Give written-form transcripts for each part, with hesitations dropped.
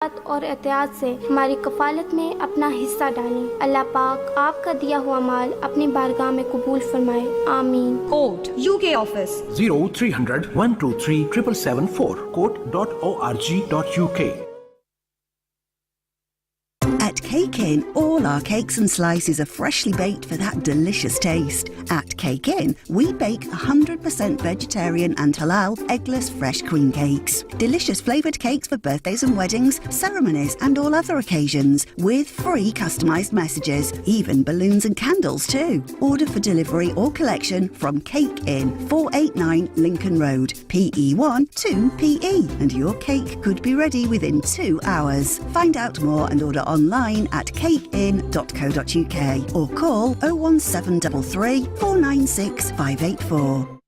और एहतियात से हमारी कफालत में अपना हिस्सा डालें। अल्लाह पाक आपका दिया हुआ माल अपनी बारगाह में कबूल फरमाए। आमीन। Court UK office 0300 123 7774 court.org.uk. At Cake Inn, all our cakes and slices are freshly baked for that delicious taste. At Cake Inn, we bake 100% vegetarian and halal eggless fresh cream cakes. Delicious flavoured cakes for birthdays and weddings, ceremonies and all other occasions, with free customised messages, even balloons and candles too. Order for delivery or collection from Cake Inn, 489 Lincoln Road, PE1 2PE, and your cake could be ready within 2 hours. Find out more and order online at cakeinn.co.uk or call 01733 496 584.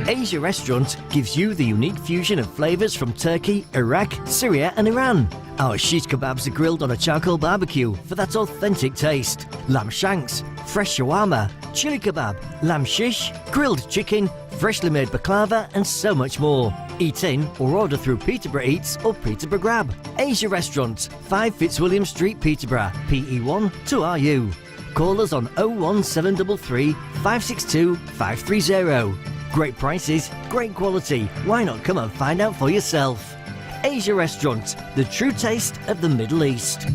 Asia Restaurant gives you the unique fusion of flavours from Turkey, Iraq, Syria and Iran. Our shish kebabs are grilled on a charcoal barbecue for that authentic taste. Lamb shanks, fresh shawarma, chili kebab, lamb shish, grilled chicken, freshly made baklava and so much more. Eat in or order through Peterborough Eats or Peterborough Grab. Asia Restaurant, 5 Fitzwilliam Street, Peterborough, PE1 2RU. Call us on 01733 562 530. Great prices, great quality. Why not come and find out for yourself? Asia Restaurant, the true taste of the Middle East.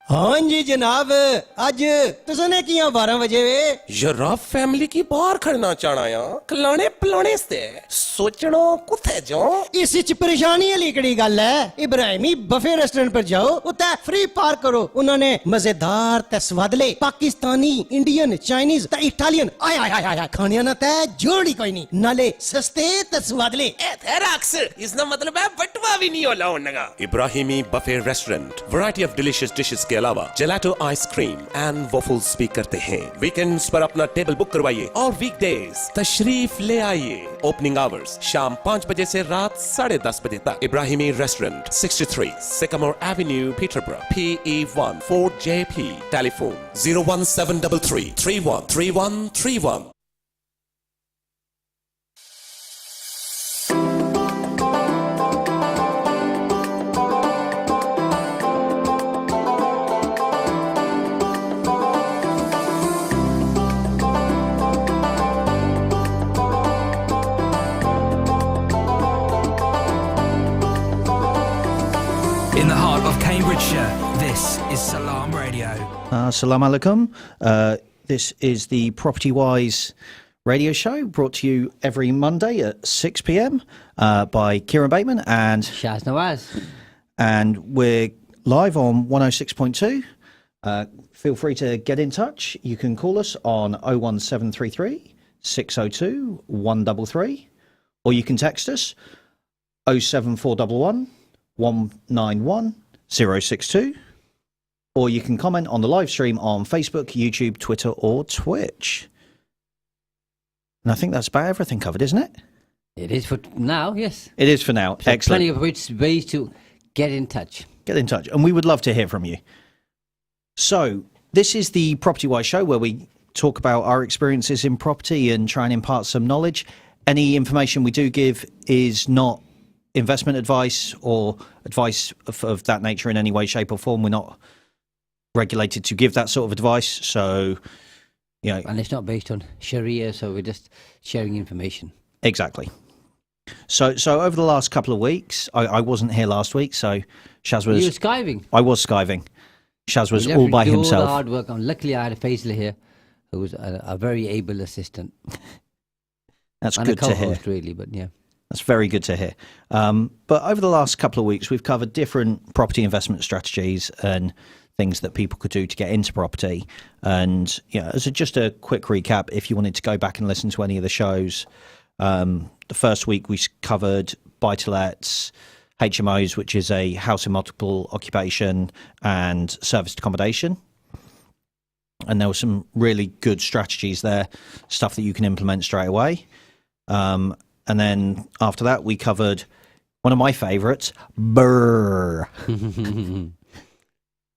हाँ जी जनाब, अज तुसने किया 12 बजे वे यरा family की बाहर खड़ना चाहना या खिलाने पिलाने से सोचना कुथे जाओ इस च परेशानी वाली कड़ी गल है। इब्राहिमी बफे रेस्टोरेंट पर जाओ, उते फ्री पार्क करो। उन्होंने मजेदार ते स्वादले पाकिस्तानी, इंडियन, चाइनीज ते इटालियन आय आय आय आय खाने ना ते जोड़ी कोई नहीं, नाले सस्ते ते स्वादले। ए थे रक्स, इसका मतलब है बटवा भी नहीं होला होनेगा। Ibrahimi buffet restaurant variety of delicious dishes के अलावा जेलाटो आइसक्रीम एंड वॉफल्स भी करते हैं। वीकेंड्स पर अपना टेबल बुक करवाइए और वीकडेज तशरीफ ले आइए। ओपनिंग आवर्स शाम 5 बजे से रात 10:30 बजे तक। Ibrahimi restaurant 63 Sycamore Avenue, Peterborough, PE1 4JP. Telephone 01733 313131. In the heart of Cambridgeshire, this is Salam Radio. Salam alaikum. This is the Property Wise radio show brought to you every Monday at 6 p.m. By Kieron Bateman and Shaz Nawaz. And we're live on 106.2. Feel free to get in touch. You can call us on 01733 602 133, or you can text us 07411 191 062, or you can comment on the live stream on Facebook, YouTube, Twitter or Twitch. And I think that's about everything covered, isn't it? It is for now, yes. It is for now. So excellent. Plenty of ways to get in touch. Get in touch, and we would love to hear from you. So this is the Property Wise show, where we talk about our experiences in property and try and impart some knowledge. Any information we do give is not investment advice or advice of that nature in any way, shape or form. We're not regulated to give that sort of advice. So, you know. And it's not based on Sharia, so we're just sharing information. Exactly. So over the last couple of weeks, I wasn't here last week, so Shaz was... You were skiving? I was skiving. Shaz was all by do himself. All the hard work. And luckily I had a Faisal here, who was a very able assistant. That's and good a to hear. Really, but yeah. That's very good to hear. But over the last couple of weeks, we've covered different property investment strategies and things that people could do to get into property. And as just a quick recap, if you wanted to go back and listen to any of the shows, the first week we covered buy-to-lets, HMOs, which is a house in multiple occupation, and serviced accommodation. And there were some really good strategies there, stuff that you can implement straight away. And then after that, we covered one of my favourites, BRRRR.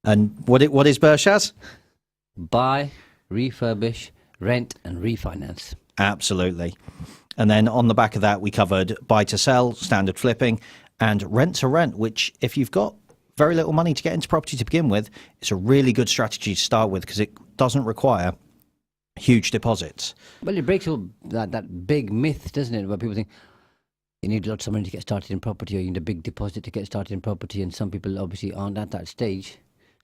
And what is BRRRR, Shaz? Buy, refurbish, rent and refinance. Absolutely. And then on the back of that, we covered buy to sell, standard flipping, and rent to rent, which if you've got very little money to get into property to begin with, it's a really good strategy to start with because it doesn't require huge deposits. Well, it breaks all that big myth, doesn't it? Where people think you need lots of money to get started in property, or you need a big deposit to get started in property, and some people obviously aren't at that stage.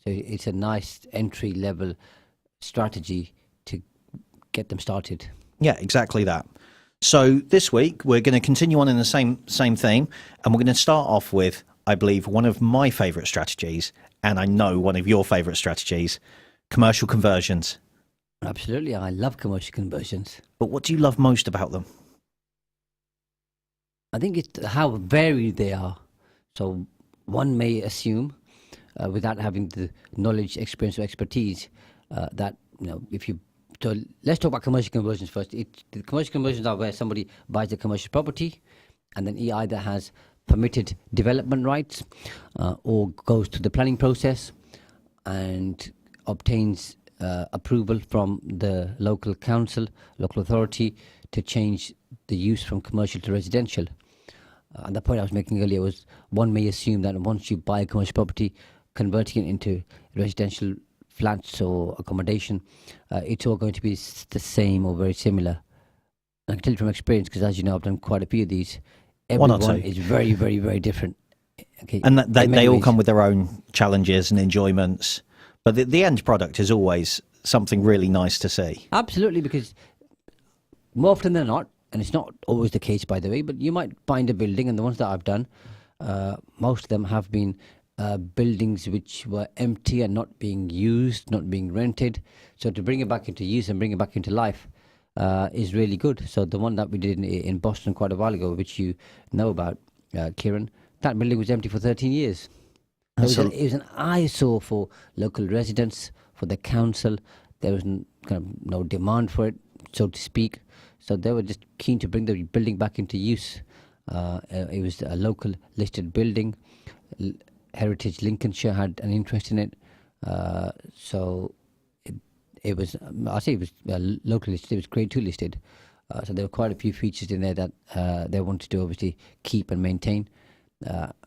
So it's a nice entry level strategy to get them started. Yeah, exactly that. So this week we're going to continue on in the same theme, and we're going to start off with, I believe, one of my favourite strategies, and I know one of your favourite strategies, commercial conversions. Absolutely, I love commercial conversions. But what do you love most about them? I think it's how varied they are. So one may assume, without having the knowledge, experience, or expertise, that if you. So let's talk about commercial conversions first. The commercial conversions are where somebody buys a commercial property, and then he either has permitted development rights, or goes through the planning process and obtains approval from the local council, local authority, to change the use from commercial to residential. And the point I was making earlier was one may assume that once you buy a commercial property, converting it into residential flats or accommodation, it's all going to be the same or very similar. I can tell you from experience, because as you know, I've done quite a few of these. Everyone is very, very, very different. Okay, and they all come with their own challenges and enjoyments. But the end product is always something really nice to see. Absolutely, because more often than not, and it's not always the case, by the way, but you might find a building, and the ones that I've done, most of them have been buildings which were empty and not being used, not being rented. So to bring it back into use and bring it back into life is really good. So the one that we did in Boston quite a while ago, which you know about, Kieran, that building was empty for 13 years. It was an eyesore for local residents, for the council. There was kind of no demand for it, so to speak. So they were just keen to bring the building back into use. It was a local listed building. Heritage Lincolnshire had an interest in it. So it was, I say it was locally listed, it was grade 2 listed. So there were quite a few features in there that they wanted to obviously keep and maintain.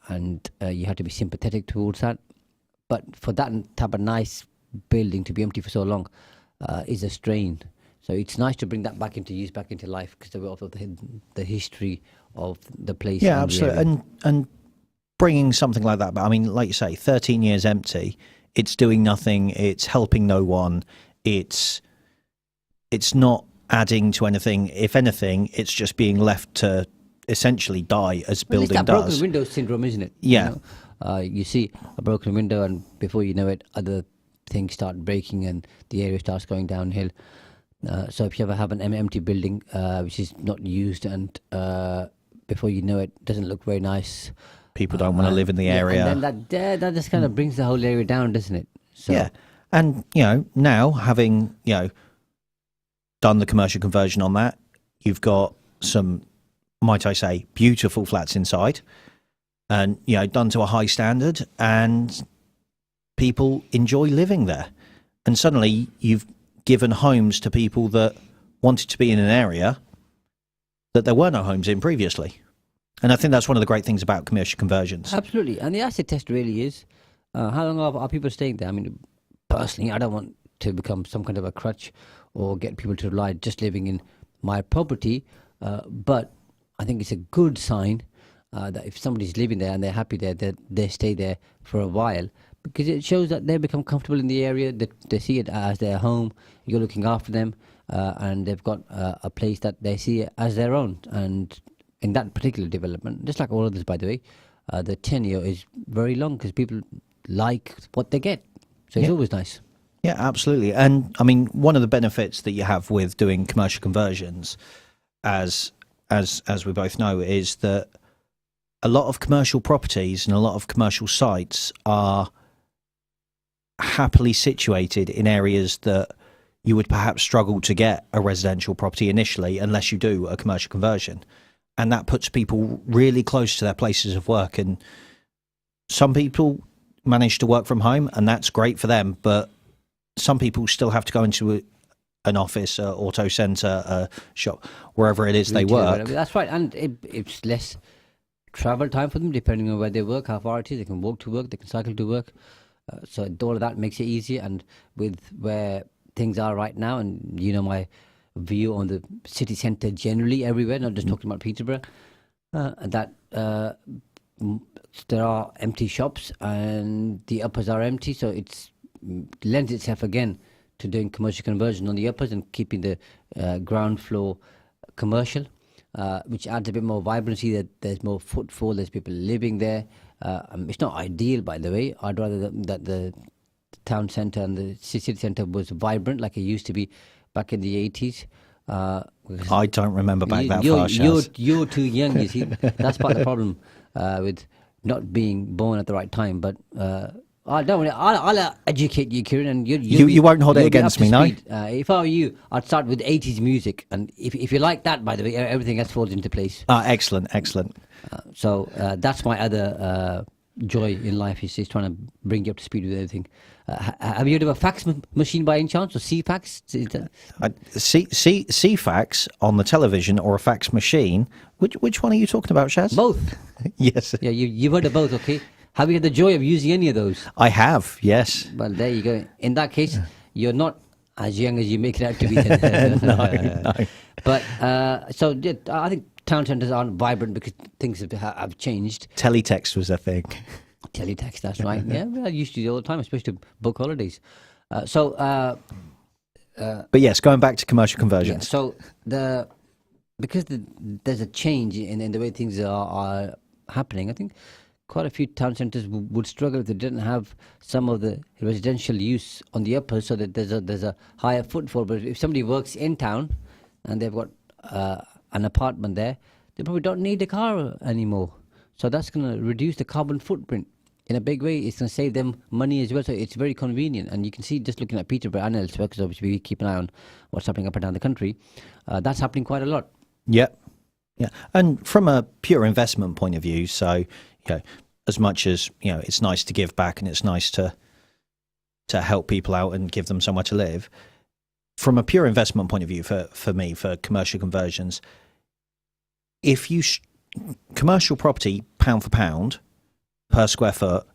And you had to be sympathetic towards that. But for that type of nice building to be empty for so long is a strain. So it's nice to bring that back into use, back into life, because of the history of the place. Yeah, absolutely. And bringing something like that, but I mean, like you say, 13 years empty, it's doing nothing, it's helping no one, it's not adding to anything. If anything, it's just being left to essentially die as building it's that does. Broken window syndrome, isn't it? Yeah. You see a broken window, and before you know it, other things start breaking and the area starts going downhill. So if you ever have an empty building which is not used, and before you know it, doesn't look very nice, people don't want to live in the area. And then that just kind of brings the whole area down, doesn't it? So, yeah. And, now having, done the commercial conversion on that, you've got some, might I say, beautiful flats inside and, done to a high standard, and people enjoy living there. And suddenly you've given homes to people that wanted to be in an area that there were no homes in previously. And I think that's one of the great things about commercial conversions. Absolutely. And the acid test really is, how long are people staying there? I mean, personally, I don't want to become some kind of a crutch or get people to rely just living in my property. But I think it's a good sign that if somebody's living there and they're happy there, that they stay there for a while, because it shows that they become comfortable in the area, that they see it as their home, you're looking after them, and they've got a place that they see as their own. And in that particular development, just like all others, by the way, the tenure is very long because people like what they get. So it's always nice. Yeah, absolutely. And I mean, one of the benefits that you have with doing commercial conversions, as we both know, is that a lot of commercial properties and a lot of commercial sites are happily situated in areas that you would perhaps struggle to get a residential property initially unless you do a commercial conversion. And that puts people really close to their places of work. And some people manage to work from home, and that's great for them. But some people still have to go into an office, a auto centre, a shop, wherever it is they Retail, work. whatever. That's right, and it's less travel time for them depending on where they work, how far it is. They can walk to work, they can cycle to work. So all of that makes it easier. And with where things are right now, and you know my view on the city centre generally everywhere, not just talking about Peterborough, that there are empty shops and the uppers are empty, so it's lends itself again to doing commercial conversion on the uppers and keeping the ground floor commercial, which adds a bit more vibrancy. That there's more footfall, there's people living there. It's not ideal, by the way. I'd rather that the town centre and the city centre was vibrant like it used to be back in the 80s. I don't remember back that far, Shaz. You're too young, you see. That's part of the problem with not being born at the right time. But I don't worry, I'll educate you, Kieran, and You won't hold it you'll be against up to me, no? speed. If I were you, I'd start with 80s music, and if you like that, by the way, everything else falls into place. Excellent. So that's my other joy in life, is trying to bring you up to speed with everything. Have you heard of a fax machine by any chance, or C-fax? C-fax on the television or a fax machine. Which one are you talking about, Shaz? Both. Yes. Yeah, you've heard of both, okay? Have you had the joy of using any of those? I have, yes. Well, there you go. In that case, you're not as young as you make it out to be. Then. No. But so I think town centres aren't vibrant because things have changed. Teletext was a thing. Teletext, that's right. Yeah, I used to do it all the time, especially to book holidays. But yes, going back to commercial yeah, conversions. so because there's a change in the way things are happening, I think quite a few town centres would struggle if they didn't have some of the residential use on the upper, so that there's a higher footfall. But if somebody works in town and they've got an apartment there, they probably don't need a car anymore. So that's going to reduce the carbon footprint in a big way. It's going to save them money as well. So it's very convenient. And you can see, just looking at Peterborough and elsewhere, because obviously we keep an eye on what's happening up and down the country, that's happening quite a lot. Yep. Yeah. And from a pure investment point of view, so, as much as, it's nice to give back and it's nice to help people out and give them somewhere to live, from a pure investment point of view, for me, for commercial conversions, if you commercial property, pound for pound, per square foot,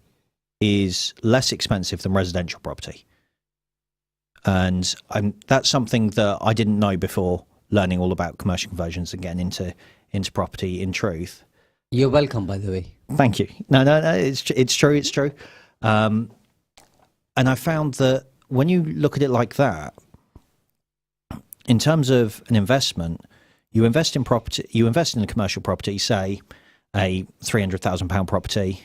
is less expensive than residential property. And that's something that I didn't know before learning all about commercial conversions and getting into property, in truth. You're welcome, by the way. Thank you. No, it's true. And I found that when you look at it like that, in terms of an investment, you invest in property, you invest in a commercial property, say a £300,000 property.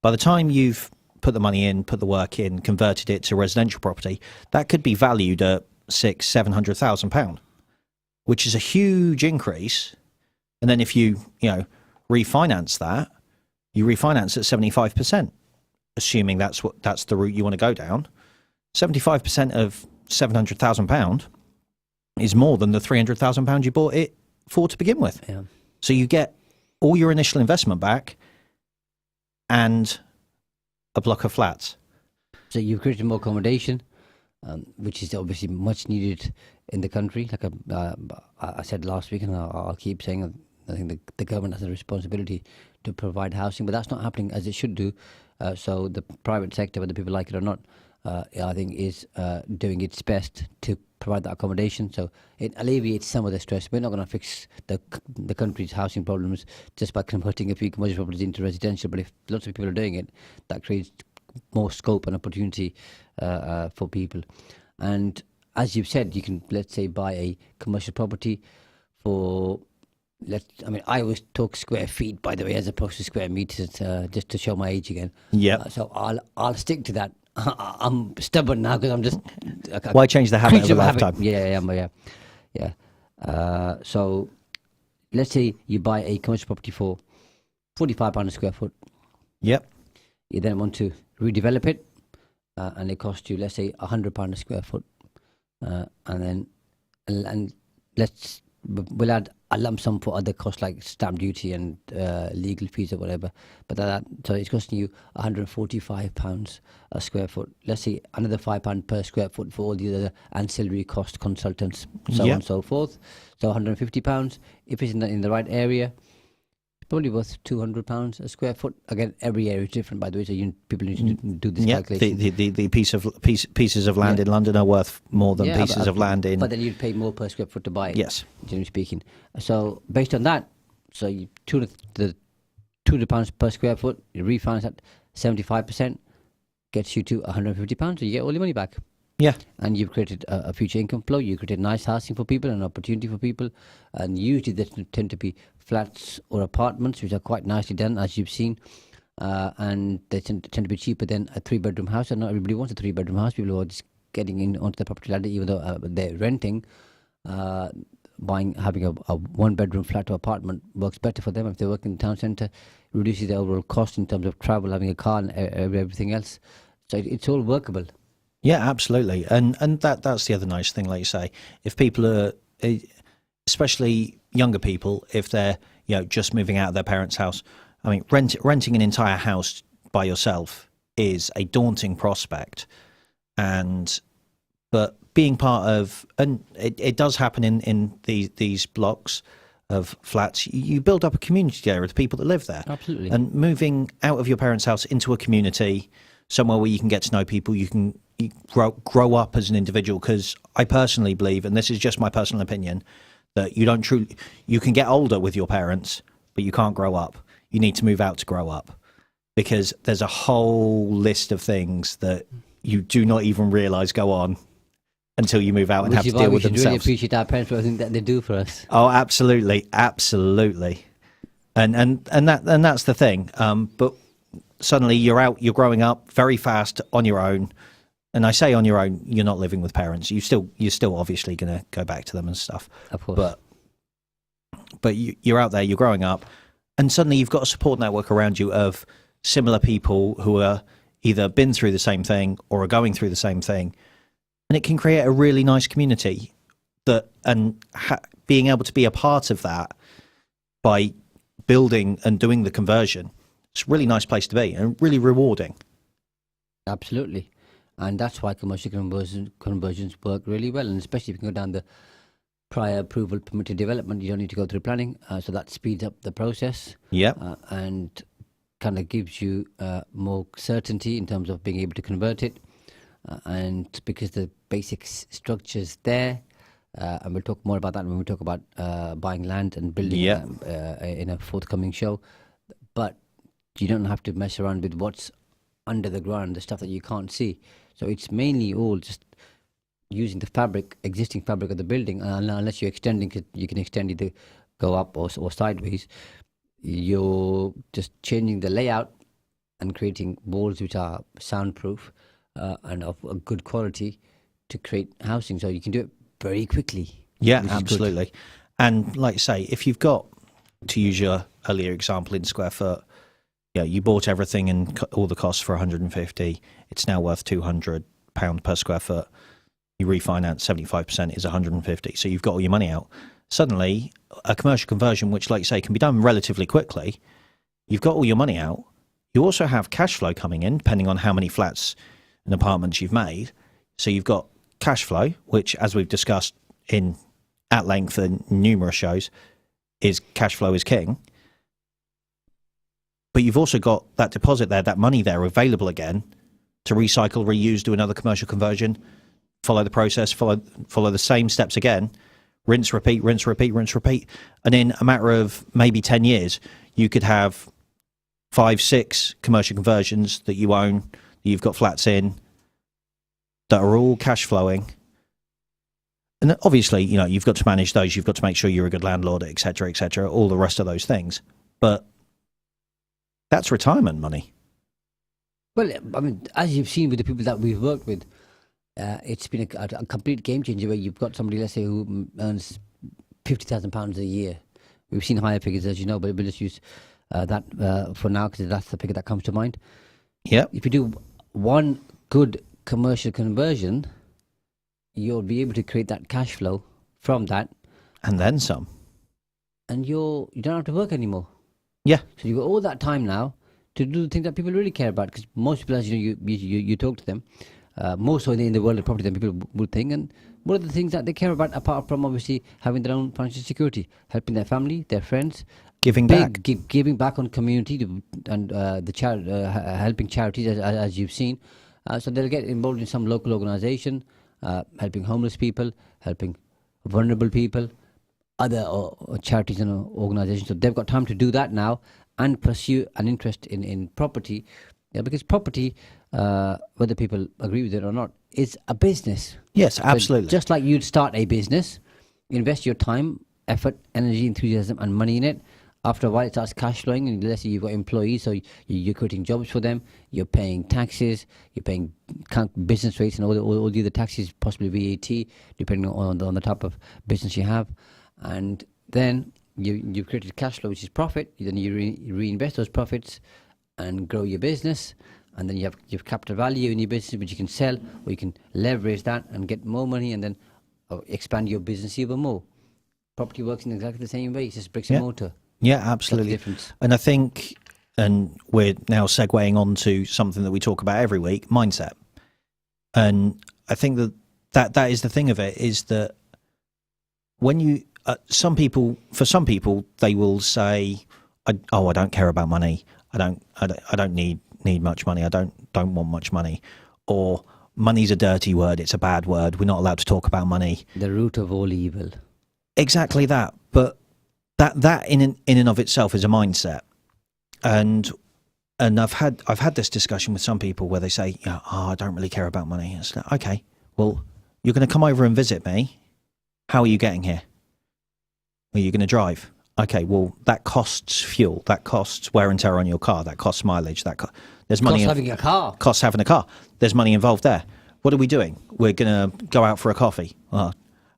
By the time you've put the money in, put the work in, converted it to residential property, that could be valued at £700,000, which is a huge increase. And then if you refinance that, you refinance at 75%, assuming that's the route you want to go down. 75% of £700,000 is more than the £300,000 you bought it for to begin with. Yeah. So you get all your initial investment back and a block of flats. So you've created more accommodation, which is obviously much needed in the country. Like I said last week, and I'll keep saying, I think the government has a responsibility to provide housing, but that's not happening as it should do. So the private sector, whether people like it or not, I think is doing its best to provide that accommodation. So it alleviates some of the stress. We're not going to fix the country's housing problems just by converting a few commercial properties into residential. But if lots of people are doing it, that creates more scope and opportunity for people. And as you've said, you can, let's say, buy a commercial property for, I always talk square feet, by the way, as opposed to square meters, just to show my age again. Yeah. So I'll stick to that. I'm stubborn now because I'm just. Why change the habit of a lifetime? Yeah. So let's say you buy a commercial property for £45 a square foot. Yep. You then want to redevelop it, and it costs you, let's say, £100 a square foot, and we'll add a lump sum for other costs like stamp duty and legal fees or whatever. But so it's costing you £145 a square foot. Let's say another £5 per square foot for all the other ancillary cost, consultants, so on and so forth. So £150. If it's in the right area, probably worth £200 a square foot. Again, every area is different, by the way, so people need to do this calculation. The pieces of land in London are worth more than pieces of land in. But then you'd pay more per square foot to buy it. Yes, generally speaking. So based on that, so you the £200 per square foot, you refinance at 75%, gets you to £150. So you get all your money back. Yeah. And you've created a future income flow. You created nice housing for people, an opportunity for people. And usually they tend to be flats or apartments, which are quite nicely done, as you've seen. And they tend to be cheaper than a 3-bedroom house. And not everybody wants a 3-bedroom house. People who are just getting in onto the property ladder, even though they're renting, having a 1-bedroom flat or apartment works better for them. If they work in the town centre, reduces the overall cost in terms of travel, having a car and everything else. So it's all workable. Yeah, absolutely. And that's the other nice thing, like you say. If people are, especially younger people, if they're just moving out of their parents' house, I mean, renting an entire house by yourself is a daunting prospect. But being part of, and it does happen in these blocks of flats, you build up a community there with the people that live there. Absolutely. And moving out of your parents' house into a community, somewhere where you can get to know people, you grow up as an individual. Because I personally believe, and this is just my personal opinion, that you can get older with your parents, but you can't grow up. You need to move out to grow up, because there's a whole list of things that you do not even realise go on until you move out and have to deal with themselves. We really appreciate our parents for everything that they do for us. Oh, absolutely, absolutely, and that's the thing. But suddenly you're out, you're growing up very fast on your own. And I say on your own, you're not living with parents. You're still obviously going to go back to them and stuff. Of course. But you're out there, you're growing up, and suddenly you've got a support network around you of similar people who are either been through the same thing or are going through the same thing, and it can create a really nice community. Being able to be a part of that by building and doing the conversion, it's a really nice place to be and really rewarding. Absolutely. And that's why commercial conversions work really well. And especially if you can go down the prior approval permitted development, you don't need to go through planning. So that speeds up the process. Yeah. And kind of gives you more certainty in terms of being able to convert it. And because the basic structure's there, and we'll talk more about that when we talk about buying land and building in a forthcoming show. But you don't have to mess around with what's under the ground, the stuff that you can't see. So it's mainly all just using the existing fabric of the building. Unless you're extending it, you can extend it to go up or sideways. You're just changing the layout and creating walls which are soundproof and of a good quality to create housing. So you can do it very quickly. Yeah, absolutely. And like I say, if you've got, to use your earlier example in square foot, you bought everything and all the costs for 150. It's now worth £200 per square foot. You refinance 75% is 150. So you've got all your money out. Suddenly, a commercial conversion, which, like you say, can be done relatively quickly, you've got all your money out. You also have cash flow coming in, depending on how many flats and apartments you've made. So you've got cash flow, which, as we've discussed at length in numerous shows, is cash flow is king. But you've also got that deposit there, that money there available again to recycle, reuse, do another commercial conversion, follow the process, follow the same steps again, rinse, repeat, rinse, repeat, rinse, repeat. And in a matter of maybe 10 years, you could have 5, 6 commercial conversions that you own, that you've got flats in, that are all cash flowing. And obviously, you've got to manage those. You've got to make sure you're a good landlord, et cetera, all the rest of those things. But that's retirement money. Well, I mean, as you've seen with the people that we've worked with, it's been a complete game changer where you've got somebody, let's say, who earns £50,000 a year. We've seen higher figures, as you know, but we'll just use that for now because that's the figure that comes to mind. Yeah. If you do one good commercial conversion, you'll be able to create that cash flow from that. And then some. and you don't have to work anymore. Yeah. So you've got all that time now to do the things that people really care about. Because most people, as you talk to them, more so in the world of property than people would think. And what are the things that they care about apart from obviously having their own financial security, helping their family, their friends, Giving back. giving back on community and helping charities as you've seen. So they'll get involved in some local organisation, helping homeless people, helping vulnerable people, other charities and organisations. So they've got time to do that now and pursue an interest in property. Yeah, because property, whether people agree with it or not, is a business. Yes, So absolutely. just like you'd start a business, invest your time, effort, energy, enthusiasm, and money in it. After a while, it starts cash flowing, and let's say you've got employees, so you're creating jobs for them. You're paying taxes, you're paying business rates, and all the other taxes, possibly VAT, depending on the type of business you have. And then you've created cash flow, which is profit. Then you reinvest those profits and grow your business. And then you've capital value in your business, which you can sell, or you can leverage that and get more money, and then expand your business even more. Property works in exactly the same way. It's just bricks and mortar. Yeah, absolutely. Difference. And I think, and we're now segueing on to something that we talk about every week, mindset. And I think that is the thing of it, is that when you, for some people, they will say, I don't care about money. I don't need much money. I don't want much money. Or money's a dirty word. It's a bad word. We're not allowed to talk about money. The root of all evil. Exactly that. But that in and of itself is a mindset. And I've had this discussion with some people where they say, I don't really care about money. It's like, okay, well, you're going to come over and visit me. How are you getting here? Are you going to drive? Okay, well, that costs fuel. That costs wear and tear on your car. That costs mileage. There's money. Costs having a car. Costs having a car. There's money involved there. What are we doing? We're going to go out for a coffee.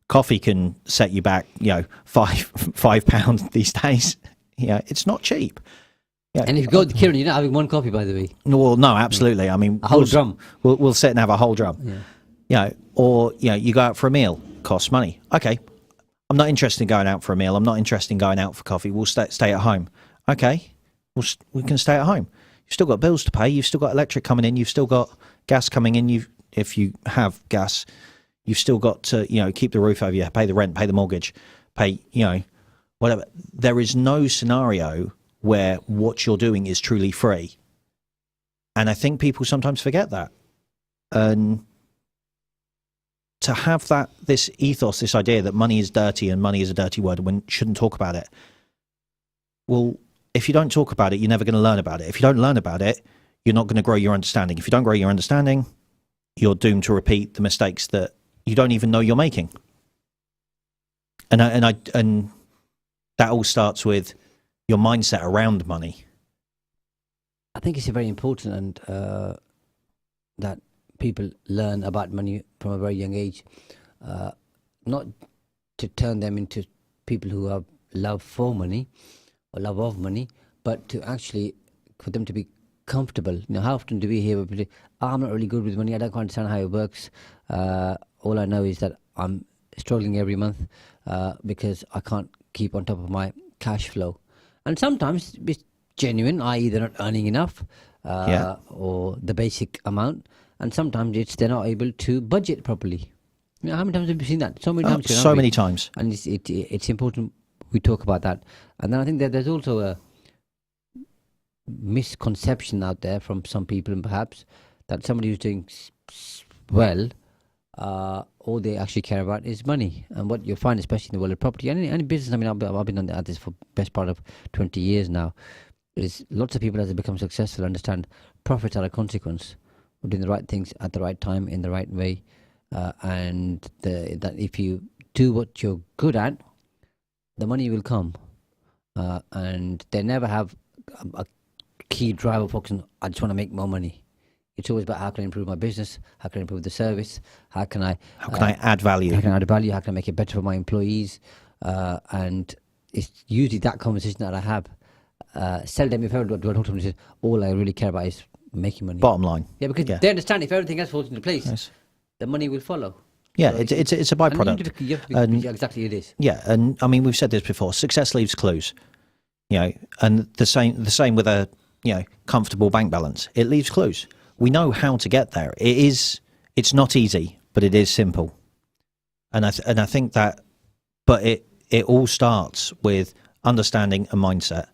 Coffee can set you back, £5 these days. It's not cheap. Yeah. And if you go to Kieron, you're not having one coffee, by the way. Well, no, absolutely. I mean, a whole drum. We'll sit and have a whole drum. Yeah. Or you go out for a meal. Costs money. Okay, I'm not interested in going out for a meal. I'm not interested in going out for coffee. We'll stay at home. Okay, we can stay at home. You've still got bills to pay. You've still got electric coming in. You've still got gas coming in. If you have gas, you've still got to keep the roof over your head, pay the rent, pay the mortgage, pay whatever. There is no scenario where what you're doing is truly free, and I think people sometimes forget that. And to have this ethos, this idea that money is dirty and money is a dirty word and we shouldn't talk about it. Well, if you don't talk about it, you're never going to learn about it. If you don't learn about it, you're not going to grow your understanding. If you don't grow your understanding, you're doomed to repeat the mistakes that you don't even know you're making. And that all starts with your mindset around money. I think it's very important and that people learn about money from a very young age, not to turn them into people who have love for money or love of money, but to actually for them to be comfortable. How often do we hear people say, I'm not really good with money, I don't quite understand how it works. All I know is that I'm struggling every month because I can't keep on top of my cash flow. And sometimes it's genuine, i.e. they're not earning enough or the basic amount. And sometimes they're not able to budget properly. How many times have you seen that? So many times. So many times. And it's important we talk about that. And then I think that there's also a misconception out there from some people, and perhaps that somebody who's doing well, all they actually care about is money. And what you'll find, especially in the world of property and any business, I mean, I've been at this for best part of 20 years now, is lots of people as they become successful understand profits are a consequence. We're doing the right things at the right time in the right way, and that if you do what you're good at, the money will come, and they never have a key driver focus on, I just want to make more money. It's always about how can I improve my business, how can I improve the service, how can I add value, how can I make it better for my employees, and it's usually that conversation that I have. Seldom, if ever, do I talk to someone who says, all I really care about is making money. Bottom line. Yeah, because they understand if everything else falls into place, the money will follow. Yeah, it's a byproduct. Exactly, it is. Yeah, and I mean we've said this before. Success leaves clues, and the same with a comfortable bank balance. It leaves clues. We know how to get there. It's not easy, but it is simple. And I think that, but it all starts with understanding a mindset.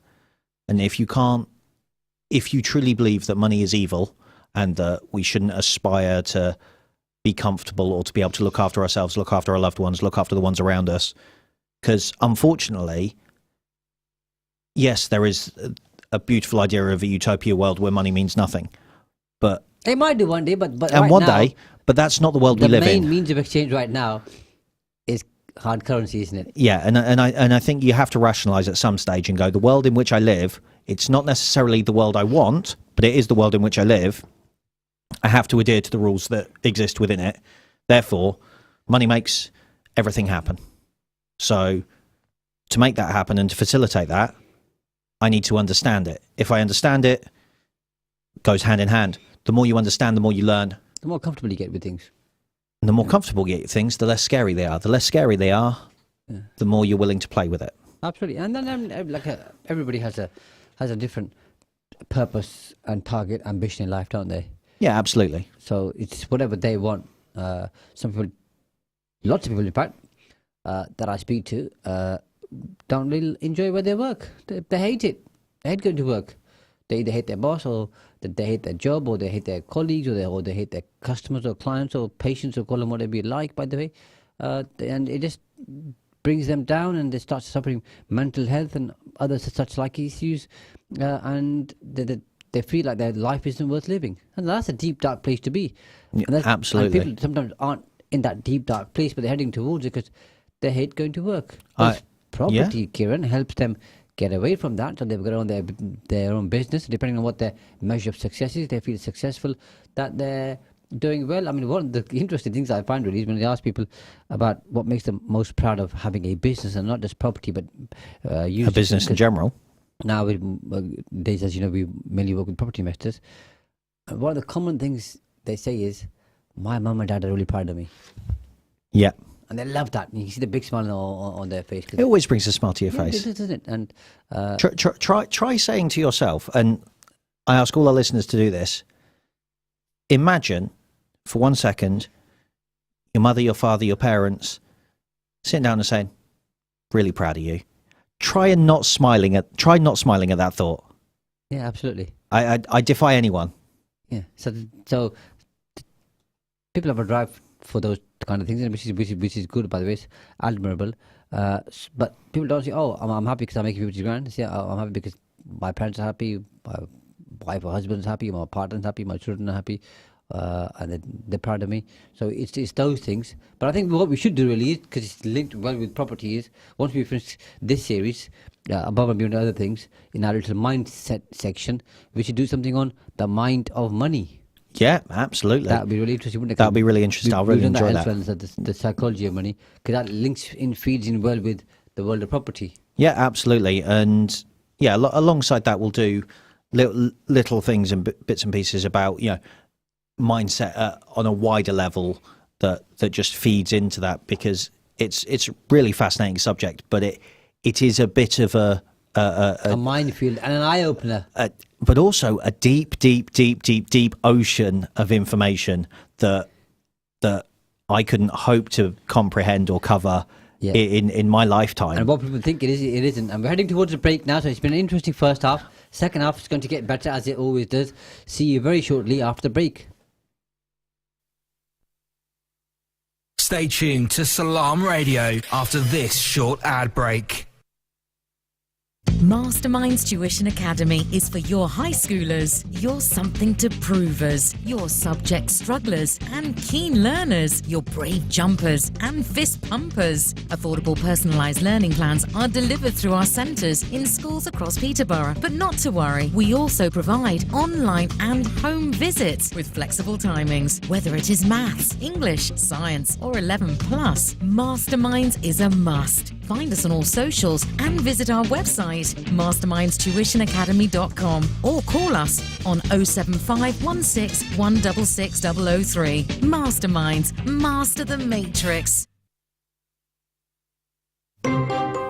And if you truly believe that money is evil and that we shouldn't aspire to be comfortable or to be able to look after ourselves, look after our loved ones, look after the ones around us. Because unfortunately, yes, there is a beautiful idea of a utopia world where money means nothing. But they might do one day, but and right one now, day, but that's not the world we live in. The main means of exchange right now is hard currency, isn't it? Yeah, and I think you have to rationalise at some stage and go, the world in which I live, it's not necessarily the world I want, but it is the world in which I live. I have to adhere to the rules that exist within it. Therefore, money makes everything happen. So to make that happen and to facilitate that, I need to understand it. If I understand it, it goes hand in hand. The more you understand, the more you learn. The more comfortable you get with things. And the more comfortable you get with things, the less scary they are. The less scary they are, the more you're willing to play with it. Absolutely. And then everybody has a different purpose and target, ambition in life, don't they? Yeah, absolutely. So it's whatever they want. Some people, lots of people in fact, that I speak to, don't really enjoy where they work. They hate it. They hate going to work. They either hate their boss, or they hate their job, or they hate their colleagues, or they hate their customers or clients or patients, or call them whatever you like, by the way. And it just brings them down, and they start suffering mental health and other such like issues. And they feel like their life isn't worth living. And that's a deep, dark place to be. Absolutely. And people sometimes aren't in that deep, dark place, but they're heading towards it because they hate going to work. Property, Kieran, helps them get away from that. So they've got on their own business. Depending on what their measure of success is, they feel successful, that they're doing well. I mean, one of the interesting things I find really is when they ask people about what makes them most proud of having a business, and not just property, but a business in general. Now, days, as you know, we mainly work with property investors. And one of the common things they say is, my mum and dad are really proud of me. Yeah. And they love that. You see the big smile on their face. It always brings a smile to your face. It does, doesn't it? And try saying to yourself, and I ask all our listeners to do this, imagine for 1 second your mother, your father, your parents sitting down and saying, really proud of you. Try not smiling at that thought. Yeah, absolutely. I defy anyone. Yeah. So people have a drive for those kind of things, which is good, by the way. It's admirable. But people don't say, "Oh, I'm happy because I'm making 50 grand." They say, "Oh, I'm happy because my parents are happy, my wife or husband's happy, my partner's happy, my children are happy, and they're proud of me." So it's those things. But I think what we should do really is, because it's linked well with property, is once we finish this series, above and beyond other things, in our little mindset section, we should do something on the mind of money. Yeah, absolutely. That would be really interesting, wouldn't it? That would be really interesting. I'll really enjoy that. The psychology of money, because that feeds in well with the world of property. Yeah, absolutely. And yeah, alongside that, we'll do little things and bits and pieces about mindset on a wider level that just feeds into that, because it's a really fascinating subject, but it is a bit of a minefield and an eye opener. But also a deep ocean of information that I couldn't hope to comprehend or cover in my lifetime. And what people think it is, it isn't. And we're heading towards a break now, so it's been an interesting first half. Second half is going to get better, as it always does. See you very shortly after the break. Stay tuned to Salam Radio after this short ad break. Masterminds Tuition Academy is for your high schoolers, your something to provers, your subject strugglers and keen learners, your brave jumpers and fist pumpers. Affordable personalised learning plans are delivered through our centres in schools across Peterborough. But not to worry, we also provide online and home visits with flexible timings. Whether it is maths, English, science or 11+, Masterminds is a must. Find us on all socials and visit our website, mastermindstuitionacademy.com, or call us on 07516 166 003. Masterminds, master the matrix.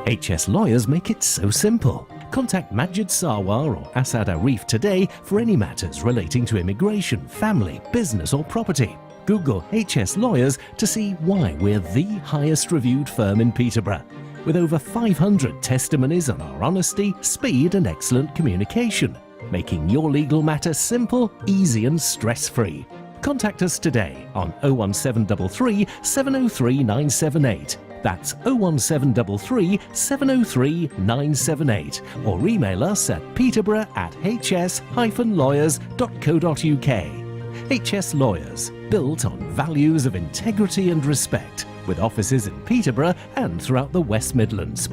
HS Lawyers make it so simple. Contact Majid Sarwar or Asad Arif today for any matters relating to immigration, family, business or property. Google HS Lawyers to see why we're the highest reviewed firm in Peterborough, with over 500 testimonies on our honesty, speed and excellent communication, making your legal matter simple, easy and stress-free. Contact us today on 01733 703 978. That's 01733 703 978, or email us at peterborough@hs-lawyers.co.uk. HS Lawyers, built on values of integrity and respect, with offices in Peterborough and throughout the West Midlands.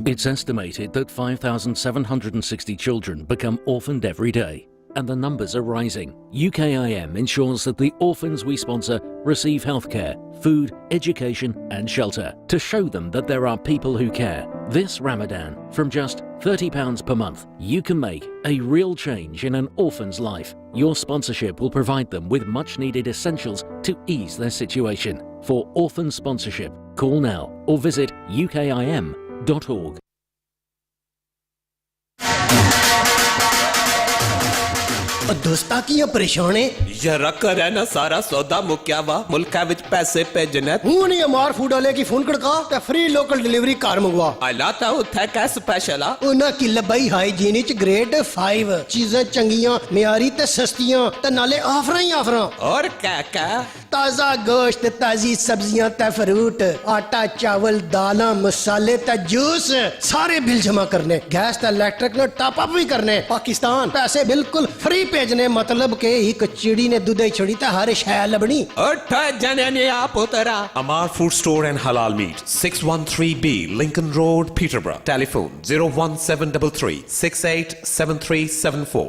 It's estimated that 5,760 children become orphaned every day, and the numbers are rising. UKIM ensures that the orphans we sponsor receive healthcare, food, education and shelter to show them that there are people who care. This Ramadan, from just £30 per month, you can make a real change in an orphan's life. Your sponsorship will provide them with much needed essentials to ease their situation. For orphan sponsorship, call now or visit ukim.org. दोस्ता कियां परेशान है यार कर है ना सारा सौदा मुक्या वा मुल्का विच पैसे भेजने हूं नहीं अमार फूड वाले की फोन कड़का ते फ्री लोकल डिलीवरी कार मंगवा आलाता उथे का स्पेशल आ ओना की लबाई हाइजीन च ग्रेड 5 चीजें चंगियां मियारी ते सस्तियां ते नाले ऑफरां ही ऑफरां और क्या ताजा गोश्त ताजी सब्जियां ते फ्रूट आटा चावल दालां मसाले ते जूस सारे बिल जमा करने गैस ते इलेक्ट्रिक नो टॉप अप भी करने पाकिस्तान पैसे बिल्कुल फ्री भेजने मतलब के एक चिड़ी ने दूध छड़ी ते हर शय लबनी अठ जने ने आप उतरा Amar Food Store and Halal Meat 613B Lincoln Road Peterborough telephone 01733 687374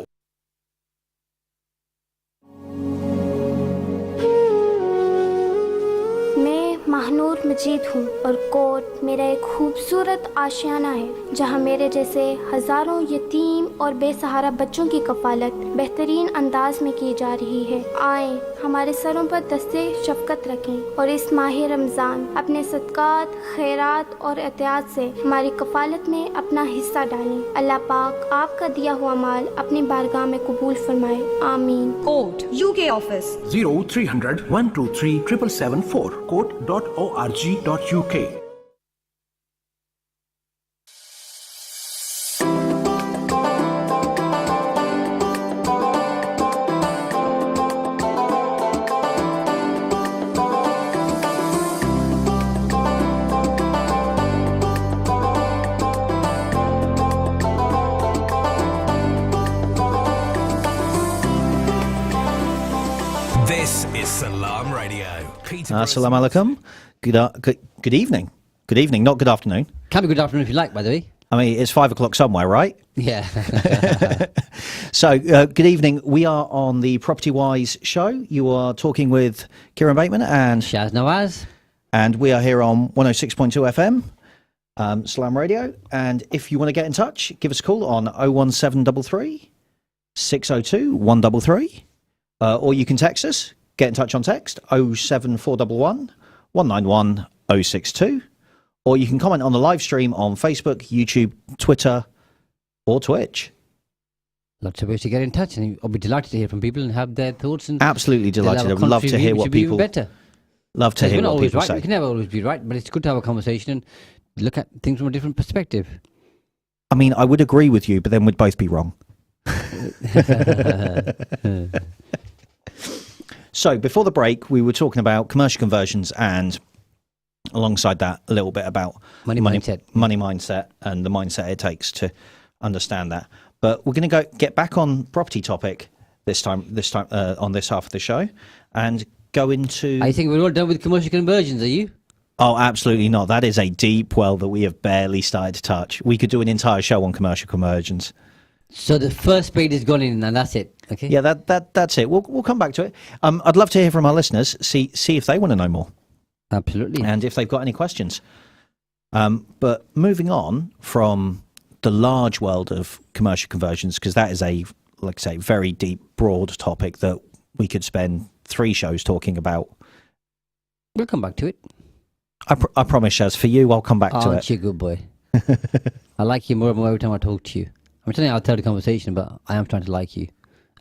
Mahnoor मजीद हूँ और कोर्ट मेरा एक खूबसूरत आशियाना है जहाँ मेरे जैसे हजारों यतीम और बेसहारा बच्चों की कफालत बेहतरीन अंदाज में की जा रही है। आए हमारे सरों पर दस्ते शफकत रखें और इस माह रमज़ान अपने सदकात खैरात और एहतियात से हमारी कफालत में अपना हिस्सा डालें। अल्लाह पाक आपका दिया हुआ माल अपनी बारगाह में कबूल फरमाए, आमीन। Court UK office 0300 123 774 court.org.uk. This is Salam Radio. Assalamu alaikum. Good evening. Good evening, not good afternoon. Can be good afternoon if you like, by the way. I mean, it's 5 o'clock somewhere, right? Yeah. So, good evening. We are on the Property Wise show. You are talking with Kieron Bateman and Shaz Nawaz. And we are here on 106.2 FM, Salam Radio. And if you want to get in touch, give us a call on 01733 602 133. Or you can text us. Get in touch on text 07411 191 062. Or you can comment on the live stream on Facebook, YouTube, Twitter, or Twitch. Lots of ways to get in touch, and I'll be delighted to hear from people and have their thoughts. And absolutely delighted. I'd love to hear what people. Better. Love to hear what people say. We can never always be right, but it's good to have a conversation and look at things from a different perspective. I mean, I would agree with you, but then we'd both be wrong. So before the break, we were talking about commercial conversions and alongside that a little bit about money mindset and the mindset it takes to understand that. But we're going to get back on property topic this time on this half of the show and go into... I think we're all done with commercial conversions, are you? Oh, absolutely not. That is a deep well that we have barely started to touch. We could do an entire show on commercial conversions. So the first spade is gone in and that's it. Okay. Yeah, that's it. We'll come back to it. I'd love to hear from our listeners. See if they want to know more. Absolutely. And if they've got any questions. But moving on from the large world of commercial conversions, because that is a, like I say, very deep, broad topic that we could spend 3 shows talking about. We'll come back to it. I promise, Shaz, for you, I'll come back to it. Aren't you a good boy? I like you more and more every time I talk to you. I'm telling you, I'll tell the conversation, but I am trying to like you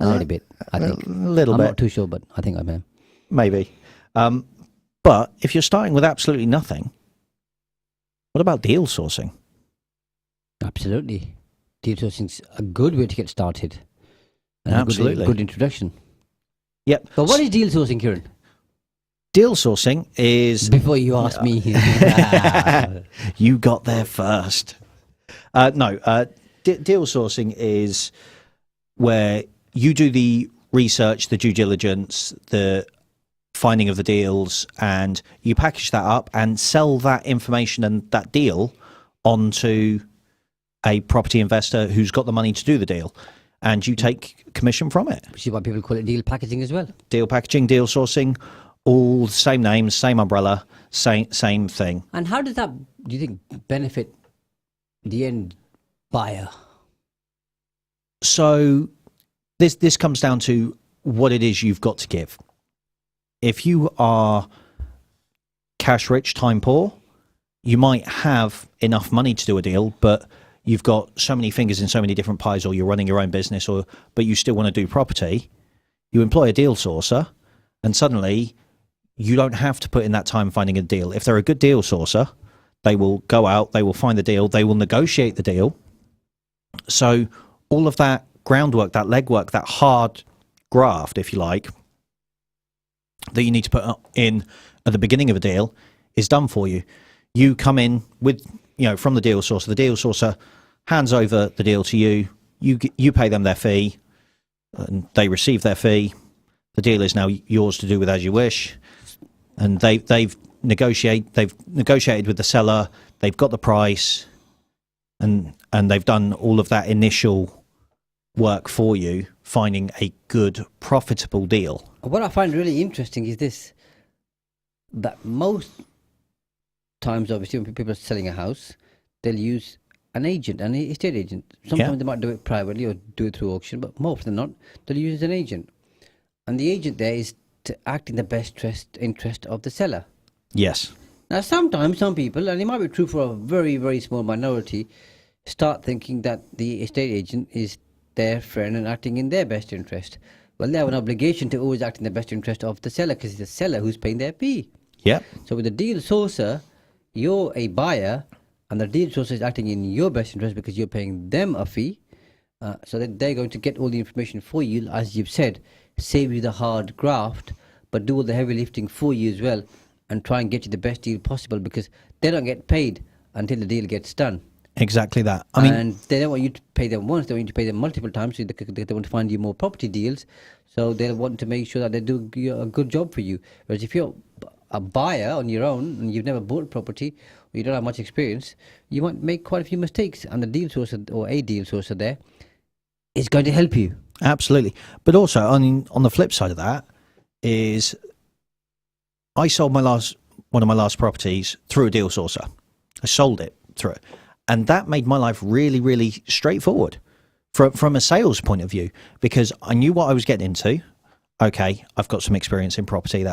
a little bit, I think. A little I'm bit. not too sure, but I think I am. Maybe. But if you're starting with absolutely nothing, what about deal sourcing? Absolutely. Deal sourcing's a good way to get started. And Absolutely. A good introduction. Yep. But what is deal sourcing, Kieran? Deal sourcing is... Before you ask me. You got there first. Deal sourcing is where you do the research, the due diligence, the finding of the deals, and you package that up and sell that information and that deal onto a property investor who's got the money to do the deal, and you take commission from it. Which is why people call it deal packaging as well. Deal packaging, deal sourcing, all the same names, same umbrella, same thing. And how does that, do you think, benefit the end buyer? So this comes down to what it is you've got to give. If you are cash rich, time poor, you might have enough money to do a deal, but you've got so many fingers in so many different pies, or you're running your own business, but you still want to do property. You employ a deal sourcer, and suddenly you don't have to put in that time finding a deal. If they're a good deal sourcer, they will go out, they will find the deal, they will negotiate the deal. So all of that groundwork, that legwork, that hard graft, if you like, that you need to put in at the beginning of a deal is done for you. You come in with, from the deal sourcer. The deal sourcer hands over the deal to you. You pay them their fee, and they receive their fee. The deal is now yours to do with as you wish. And they've negotiated with the seller. They've got the price, and they've done all of that initial work for you, finding a good, profitable deal. What I find really interesting is this, that most times, obviously, when people are selling a house, they'll use an agent, an estate agent. Sometimes they might do it privately or do it through auction, but more often than not, they'll use an agent. And the agent there is to act in the best interest of the seller. Yes. Now, sometimes some people, and it might be true for a very, very small minority, start thinking that the estate agent is their friend and acting in their best interest. Well, they have an obligation to always act in the best interest of the seller, because it's the seller who's paying their fee. Yeah. So with the deal sourcer, you're a buyer, and the deal sourcer is acting in your best interest because you're paying them a fee. So that they're going to get all the information for you, as you've said, save you the hard graft, but do all the heavy lifting for you as well, and try and get you the best deal possible, because they don't get paid until the deal gets done. Exactly that. And they don't want you to pay them once, they want you to pay them multiple times, so they want to find you more property deals, so they'll want to make sure that they do a good job for you. Whereas if you're a buyer on your own, and you've never bought property, or you don't have much experience, you might make quite a few mistakes, and the deal sourcer, or a deal sourcer there, is going to help you. Absolutely. But also, on the flip side of that, is I sold one of my last properties through a deal sourcer. I sold it through it. And that made my life really, really straightforward from a sales point of view, because I knew what I was getting into. Okay, I've got some experience in property.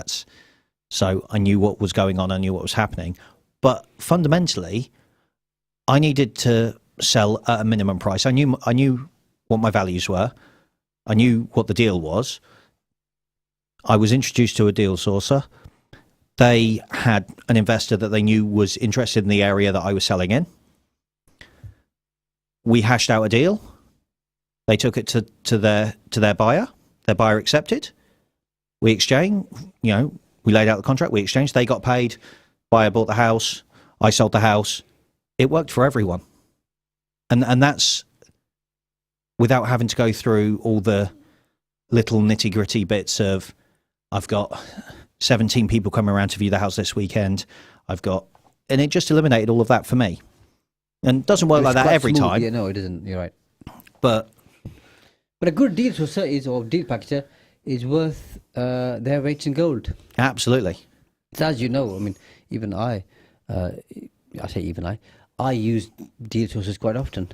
So I knew what was going on. I knew what was happening. But fundamentally, I needed to sell at a minimum price. I knew what my values were. I knew what the deal was. I was introduced to a deal sourcer. They had an investor that they knew was interested in the area that I was selling in. We hashed out a deal. They took it to their buyer. Their buyer accepted. We exchanged. We laid out the contract. We exchanged. They got paid. Buyer bought the house. I sold the house. It worked for everyone. And that's without having to go through all the little nitty gritty bits of, I've got 17 people coming around to view the house this weekend. And it just eliminated all of that for me. And it doesn't work like that every time. Yeah, no, it doesn't. You're right. But a good deal sourcer or deal packager is worth their weight in gold. Absolutely. as you know, I mean, even I use deal sources quite often.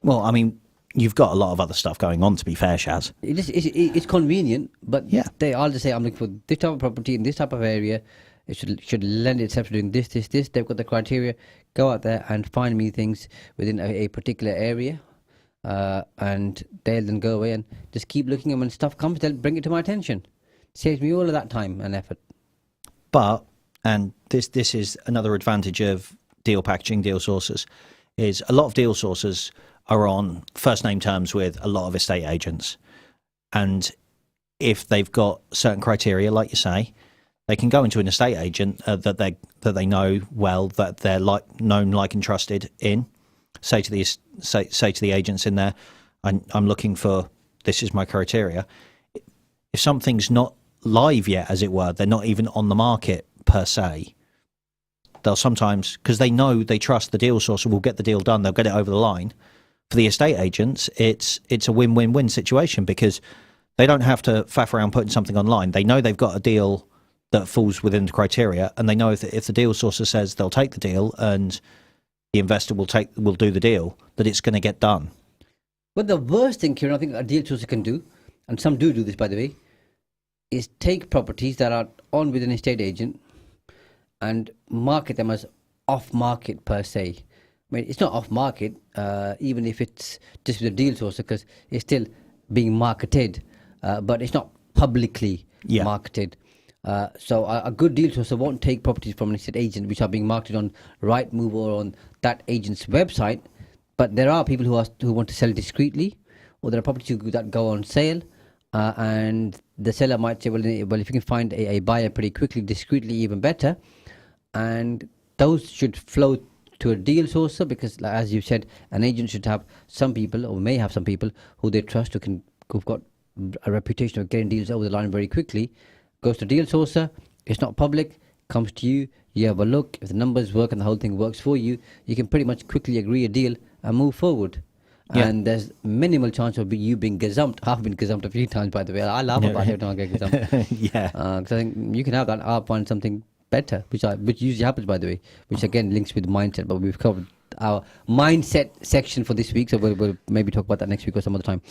Well, I mean, you've got a lot of other stuff going on, to be fair, Shaz. It's convenient, but Yeah. they all just say, I'm looking for this type of property in this type of area. It should lend itself to doing this. They've got the criteria. Go out there and find me things within a particular area. And they'll then go away and just keep looking, and when stuff comes, they'll bring it to my attention. Saves me all of that time and effort. But, and this is another advantage of deal packaging, deal sources, is a lot of deal sources are on first name terms with a lot of estate agents. And if they've got certain criteria, like you say, they can go into an estate agent that they know well, that they're known, like, and trusted in. Say to the agents in there, I'm looking for, this is my criteria. If something's not live yet, as it were, they're not even on the market per se, they'll sometimes, because they know, they trust the deal source will get the deal done, they'll get it over the line. For the estate agents, it's a win-win-win situation, because they don't have to faff around putting something online. They know they've got a deal that falls within the criteria, and they know if the deal source says they'll take the deal and the investor will do the deal, that it's going to get done. But the worst thing, Kieron, I think a deal source can do, and some do this, by the way, is take properties that are on with an estate agent and market them as off-market per se. I mean, it's not off-market, even if it's just with a deal source, because it's still being marketed, but it's not publicly marketed. So a good deal source won't take properties from an estate agent which are being marketed on Rightmove or on that agent's website. But there are people who want to sell discreetly, or there are properties that go on sale, and the seller might say, well, if you can find a buyer pretty quickly, discreetly, even better. And those should flow to a deal sourcer, because, like, as you said, an agent should have some people, or may have some people, who they trust, who've got a reputation of getting deals over the line very quickly. Goes to deal sourcer, it's not public, comes to you, you have a look. If the numbers work and the whole thing works for you, you can pretty much quickly agree a deal and move forward. Yeah. And there's minimal chance of you being gazumped. I've been gazumped a few times, by the way. I laugh about it when I get gazumped. Yeah. Because I think you can have that. I'll find something better, which usually happens, by the way, which again links with mindset. But we've covered our mindset section for this week, so we'll maybe talk about that next week or some other time.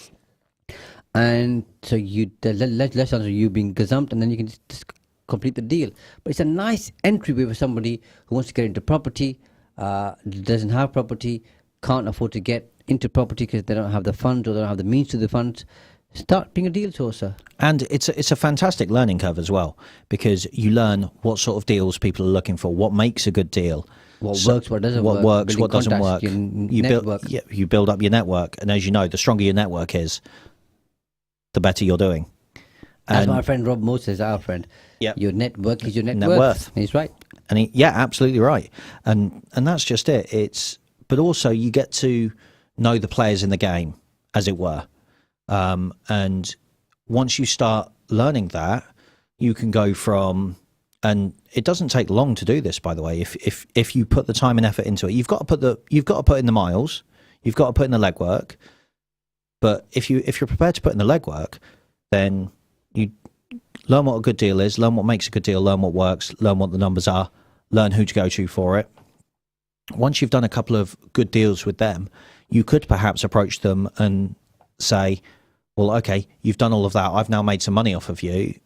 And so less chance of you being gazumped, and then you can just complete the deal. But it's a nice entryway for somebody who wants to get into property, doesn't have property, can't afford to get into property because they don't have the funds or they don't have the means to the funds. Start being a deal sourcer. And it's a fantastic learning curve as well, because you learn what sort of deals people are looking for, what makes a good deal, what works, what doesn't work, what doesn't work. You build up your network, and as you know, the stronger your network is, the better you're doing. As my friend Rob Moore says, our friend, your network is your net worth. He's right. And absolutely right. And that's just it. But also you get to know the players in the game, as it were. And once you start learning that, you can go from, and it doesn't take long to do this, by the way. If you put the time and effort into it, you've got to put in the miles, you've got to put in the legwork. But if you're prepared to put in the legwork, then you learn what a good deal is, learn what makes a good deal, learn what works, learn what the numbers are, learn who to go to for it. Once you've done a couple of good deals with them, you could perhaps approach them and say, well, okay, you've done all of that. I've now made some money off of you.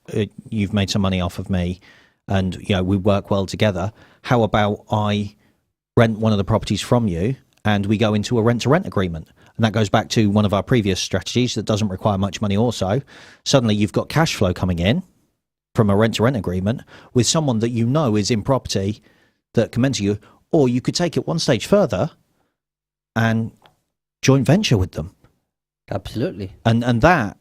You've made some money off of me, and we work well together. How about I rent one of the properties from you and we go into a rent-to-rent agreement? And that goes back to one of our previous strategies that doesn't require much money also. Suddenly you've got cash flow coming in from a rent-to-rent agreement with someone that you know is in property that can mentor you. Or you could take it one stage further and joint venture with them. Absolutely. And that,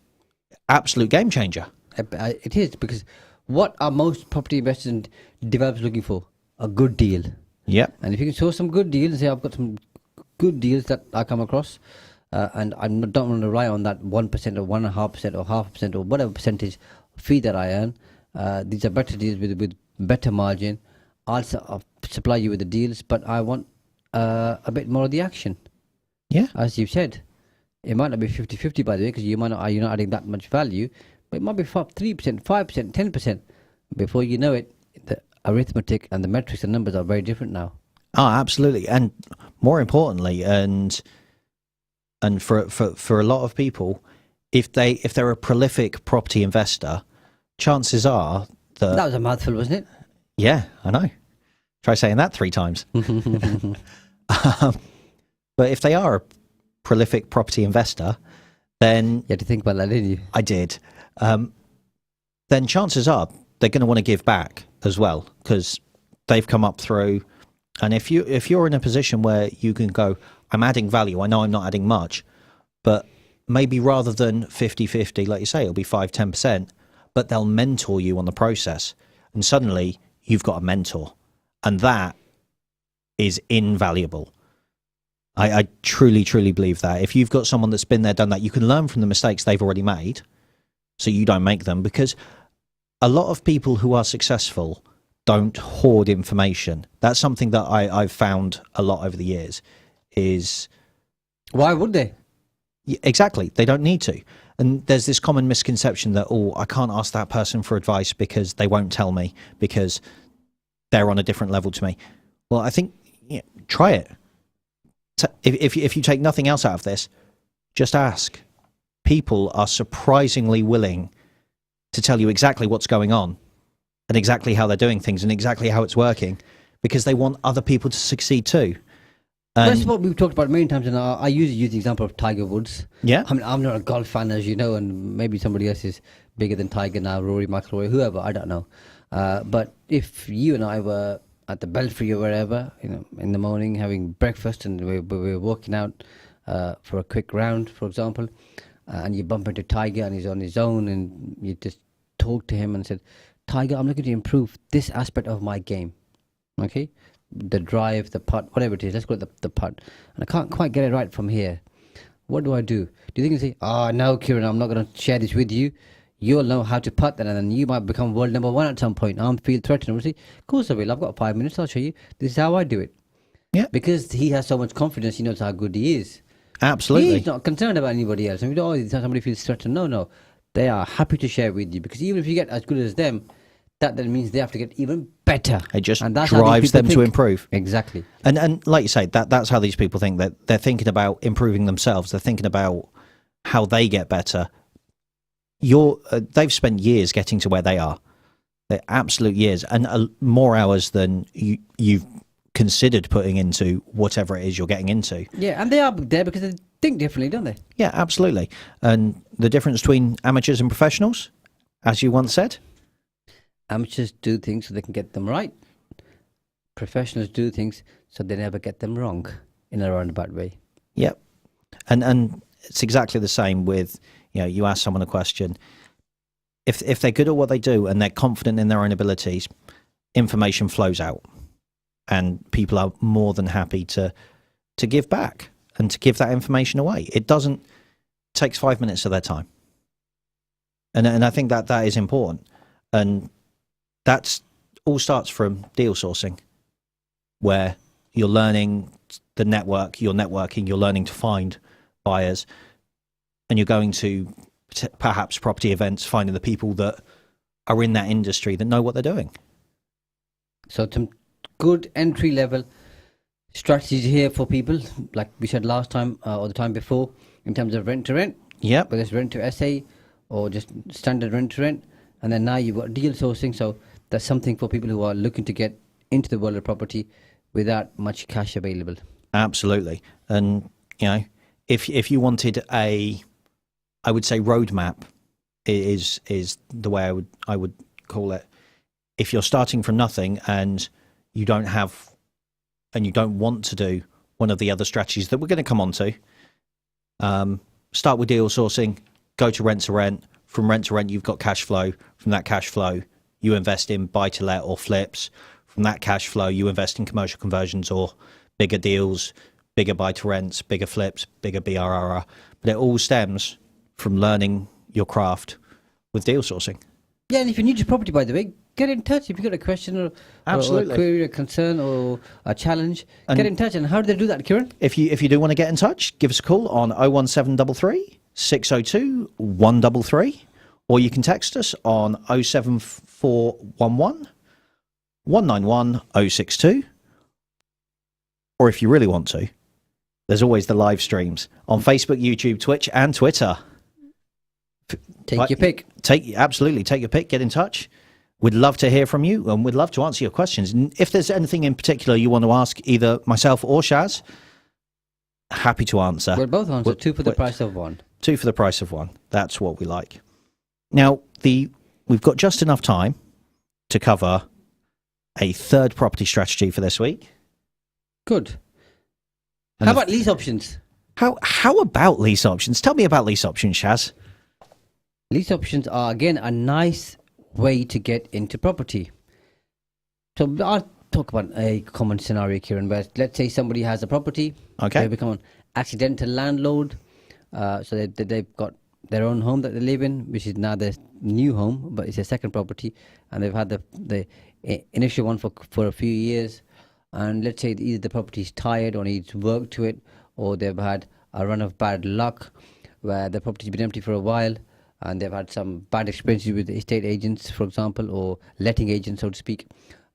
absolute game changer. It is, because what are most property investors and developers looking for? A good deal. Yeah. And if you can show some good deals, say I've got some good deals that I come across, and I don't want to rely on that 1% or 1.5% or 0.5% or whatever percentage fee that I earn. These are better deals with better margin. I'll supply you with the deals, but I want a bit more of the action. Yeah. As you've said, it might not be 50-50, by the way, because you're not adding that much value, but it might be 3%, 5%, 10%. Before you know it, arithmetic and the metrics and numbers are very different now. Oh, absolutely, and more importantly, and for a lot of people, if they're a prolific property investor, chances are that was a mouthful, wasn't it? Yeah, I know. Try saying that 3 times. But if they are a prolific property investor, then you had to think about that, didn't you? I did. Then chances are they're going to want to give back as well because they've come up through. And if you're in a position where you can go, I'm adding value. I know I'm not adding much, but maybe rather than 50-50, like you say, it'll be 5-10%, but they'll mentor you on the process. And suddenly you've got a mentor. And that is invaluable. I truly, truly believe that. If you've got someone that's been there, done that, you can learn from the mistakes they've already made so you don't make them. Because a lot of people who are successful don't hoard information. That's something that I've found a lot over the years is... Why would they? Exactly. They don't need to. And there's this common misconception that, I can't ask that person for advice because they won't tell me because they're on a different level to me. Well, I think try it. If you take nothing else out of this, just ask. People are surprisingly willing to tell you exactly what's going on and exactly how they're doing things and exactly how it's working because they want other people to succeed too. That's what we've talked about many times, and I usually use the example of Tiger Woods. Yeah. I mean, I'm not a golf fan, as you know, and maybe somebody else is bigger than Tiger now, Rory McIlroy, whoever, I don't know. But if you and I were at the Belfry or wherever, in the morning having breakfast and we're walking out for a quick round, for example, and you bump into Tiger and he's on his own and you just talk to him and said, Tiger, I'm looking to improve this aspect of my game, okay? The drive, the putt, whatever it is, let's call it the putt. And I can't quite get it right from here. What do I do? Do you think you say, no, Kieran, I'm not going to share this with you. You'll know how to putt then, and then you might become world number 1 at some point. I'm feel threatened. Of course I will. I've got 5 minutes. I'll show you. This is how I do it. Yeah. Because he has so much confidence. He knows how good he is. Absolutely. He's not concerned about anybody else. I mean, somebody feels threatened. No. They are happy to share with you because even if you get as good as them, that then means they have to get even better. It just drives them to improve. Exactly. And like you say, that's how these people think. That they're thinking about improving themselves. They're thinking about how they get better. They've spent years getting to where they are. They're absolute years and more hours than you've considered putting into whatever it is you're getting into. Yeah, and they are there because they think differently, don't they? Yeah, absolutely. And the difference between amateurs and professionals, as you once said? Amateurs do things so they can get them right. Professionals do things so they never get them wrong in a roundabout way. Yep. And it's exactly the same with, you ask someone a question. If they're good at what they do and they're confident in their own abilities, information flows out. And people are more than happy to give back and to give that information away. It takes 5 minutes of their time. And I think that is important. And that's all starts from deal sourcing, where you're learning the network, you're networking, you're learning to find buyers, and you're going to perhaps property events, finding the people that are in that industry that know what they're doing. So some good entry level strategies here for people, like we said last time or the time before, in terms of rent to rent. Yep. Whether it's rent to SA or just standard rent to rent. And then now you've got deal sourcing. So that's something for people who are looking to get into the world of property without much cash available. Absolutely. And, if you wanted I would say roadmap is the way I would call it. If you're starting from nothing and you don't want to do one of the other strategies that we're going to come on to, start with deal sourcing, go to rent. From rent to rent, you've got cash flow. From that cash flow, you invest in buy-to-let or flips. From that cash flow, you invest in commercial conversions or bigger deals, bigger buy-to-rents, bigger flips, bigger BRRR. But it all stems from learning your craft with deal sourcing. Yeah, and if you're new to property, by the way, get in touch. If you've got a question or a query, a concern or a challenge, get in touch. And how do they do that, Kieran? If you do want to get in touch, give us a call on 01733 602 133, or you can text us on 07411 191 062. Or if you really want to, there's always the live streams on Facebook, YouTube, Twitch, and Twitter. Take your pick. Absolutely, take your pick. Get in touch. We'd love to hear from you, and we'd love to answer your questions. And if there's anything in particular you want to ask either myself or Shaz, happy to answer. We'll both answer. Two for the price of one. Two for the price of one. That's what we like. Now, we've got just enough time to cover a third property strategy for this week. Good. And How about lease options? How about lease options? Tell me about lease options, Shaz. Lease options are, again, a nice way to get into property. So I'll talk about a common scenario, Kieran, where let's say somebody has a property. Okay. They become an accidental landlord. So they've got their own home that they live in, which is now their new home, but it's a second property. And they've had the initial one for a few years. And let's say either the property is tired or needs work to it, or they've had a run of bad luck where the property's been empty for a while and they've had some bad experiences with estate agents, for example, or letting agents, so to speak.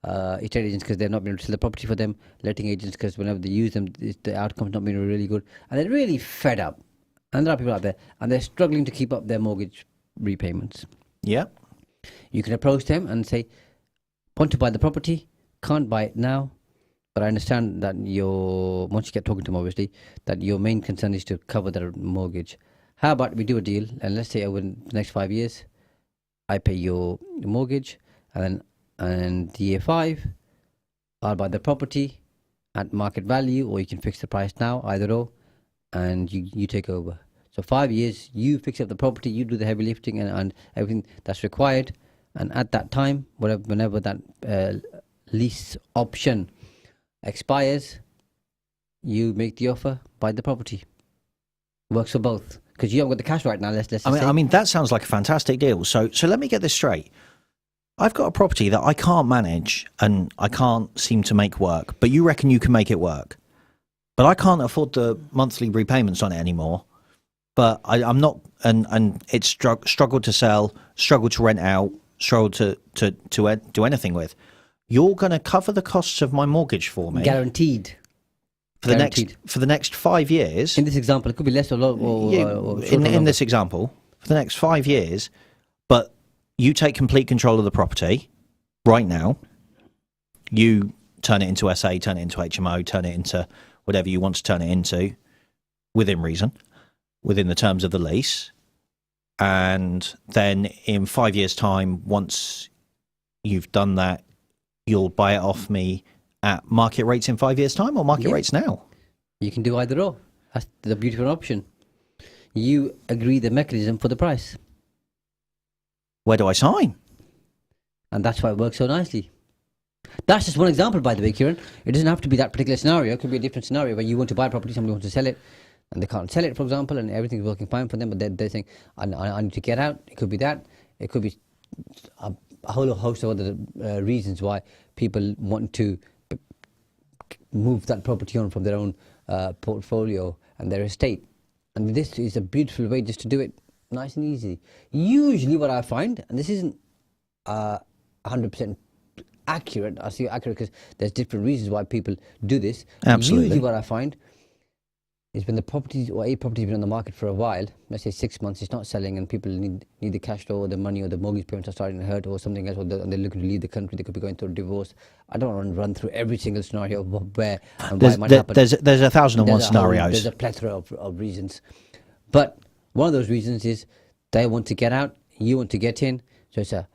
Estate agents because they've not been able to sell the property for them, letting agents because whenever they use them, the outcome's not been really good. And they're really fed up. And there are people out there, and they're struggling to keep up their mortgage repayments. Yeah. You can approach them and say, want to buy the property, can't buy it now, but I understand that once you get talking to them, obviously, that your main concern is to cover their mortgage. How about we do a deal, and let's say over the next 5 years, I pay your mortgage, and year 5, I'll buy the property at market value, or you can fix the price now, either or, and you take over. So 5 years, you fix up the property, you do the heavy lifting and everything that's required, and at that time, whenever that lease option expires, you make the offer, buy the property. Works for both, because you haven't got the cash right now. Let's say. I mean that sounds like a fantastic deal. So let me get this straight. I've got a property that I can't manage and I can't seem to make work, but you reckon you can make it work. But I can't afford the monthly repayments on it anymore. But I'm not, and it's struggled to sell, struggled to rent out, struggled to do anything with. You're going to cover the costs of my mortgage for me, guaranteed. For the next 5 years. In this example, it could be less or in this example, for the next 5 years, but you take complete control of the property right now. You turn it into SA, turn it into HMO, turn it into whatever you want to turn it into, within reason, within the terms of the lease. And then in 5 years' time, once you've done that, you'll buy it off me at market rates in 5 years' time, or market rates now? You can do either or. That's the beautiful option. You agree the mechanism for the price. Where do I sign? And that's why it works so nicely. That's just one example, by the way, Kieran. It doesn't have to be that particular scenario. It could be a different scenario where you want to buy a property, somebody wants to sell it, and they can't sell it, for example, and everything's working fine for them, but they're saying, I need to get out. It could be that. It could be a whole host of other reasons why people want to move that property on from their own portfolio and their estate. And this is a beautiful way just to do it nice and easy. Usually what I find, and this isn't 100% accurate, I say accurate because there's different reasons why people do this. Absolutely. Usually what I find is when the property or a property has been on the market for a while, let's say 6 months, it's not selling, and people need the cash flow or the money, or the mortgage payments are starting to hurt, or something else, or they're looking to leave the country, they could be going through a divorce. I don't want to run through every single scenario of where and why it might happen. There's 1,001 scenarios. There's a plethora of reasons. But one of those reasons is they want to get out, you want to get in, so it's a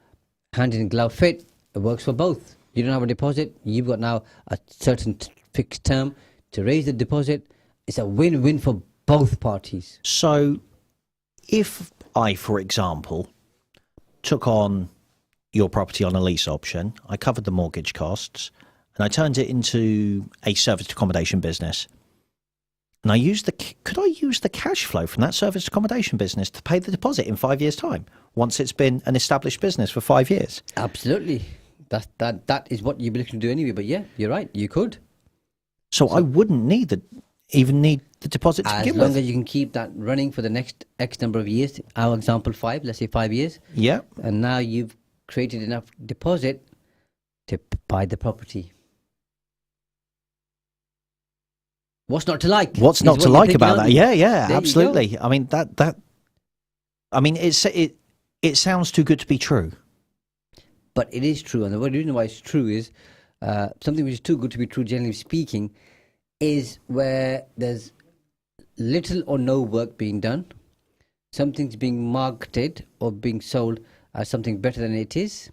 hand in glove fit. It works for both. You don't have a deposit, you've got now a certain fixed term to raise the deposit. It's a win-win for both parties. So if I, for example, took on your property on a lease option, I covered the mortgage costs, and I turned it into a serviced accommodation business, and could I use the cash flow from that serviced accommodation business to pay the deposit in 5 years' time, once it's been an established business for 5 years? Absolutely. That is what you'd be looking to do anyway, but yeah, you're right, you could. So I wouldn't even need the deposit to begin with. As long as you can keep that running for the next X number of years. Our example 5, let's say 5 years. Yeah. And now you've created enough deposit to buy the property. What's not to like? What's is not what to you're like thinking, about aren't that? you? Yeah, yeah, There you absolutely. I mean it sounds too good to be true. But it is true, and the reason why it's true is something which is too good to be true, generally speaking, is where there's little or no work being done. Something's being marketed or being sold as something better than it is,